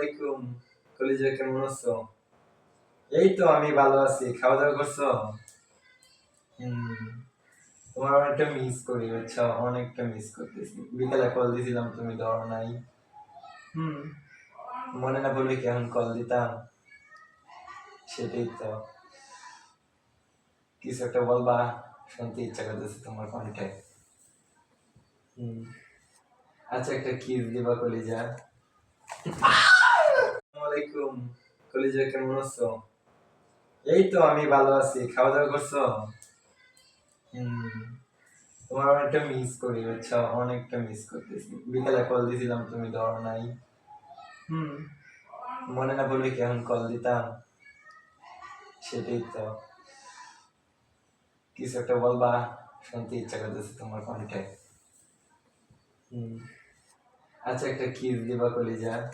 আলাইকুম। কলিজা কেমন আছো? এই তো আমি ভালো আছি। খাওয়া দাওয়া করছো? হুম। তোমার অনেকটা মিস করি বুঝছো, অনেকটা মিস করতেছি। বিকালে কল দিছিলাম, তুমি ধরো নাই। হুম। মনে না পড়লে কি এখন কল দিতাম? সেটাই তো। কিছু একটা বলবা, শুনতে ইচ্ছা করতেছে তোমার কণ্ঠে। হুম। আচ্ছা, একটা কিস দিবা কলিজা? আসসালামু আলাইকুম। কলিজা কেমন আছো? এই তো আমি ভালো আছি। খাওয়া দাওয়া করছো? হুম। তোমার অনেকটা মিস করি বুঝছো, অনেকটা মিস করতেছি। বিকালে কল দিছিলাম, তুমি ধরো নাই। হুম। মনে না পড়লে কি এখন কল দিতাম? সেটাই তো। কিছু একটা বলবা, শুনতে ইচ্ছা করতেছে তোমার কণ্ঠে। হুম। আচ্ছা, একটা কিস দিবা কলিজা?